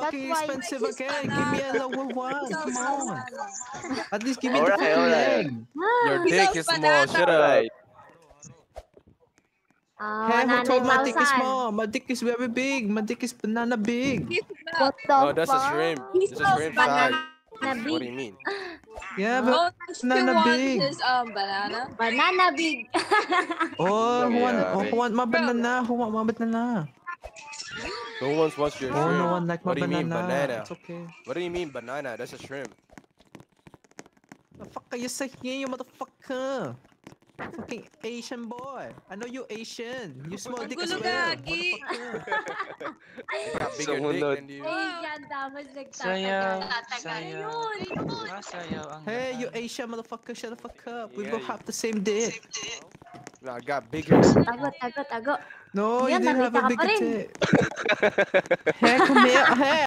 fucking why- expensive again. Give me a lower one. Come on. At least give me the Alright, fucking alright. leg. Your He dick loves is small. Shut up. Alright. Hey, who told my dick is 100,000. small? My dick is very big. My dick is banana big. He's not. what the Oh, that's a fuck? shrimp. He's It's a so shrimp banana size. What do big. you mean? Yeah, but Oh, she banana wants big. his banana. Banana big. Oh, who Nangyayari? want my banana? Who want my banana? No one wants your Oh, shrimp. no one like my What do you mean banana? It's okay. What do you mean banana? That's a shrimp. The fuck are you saying, you motherfucker? Fucking Asian boy. I know you Asian. You small Ang dick as gulo well. gagi. Motherfucker. You got bigger dick Sumunod. than you. Asian, tapos Sayaw, nagtatagal. sayaw, masayaw ang Hey, you lahat. Asian motherfucker, shut the fuck up. We Yeah, both you- have the same dick. Nah, I got bigger. Tago. No, you Yan, didn't have nakita a ka big pa rin. dick. Hey, come here. Hey.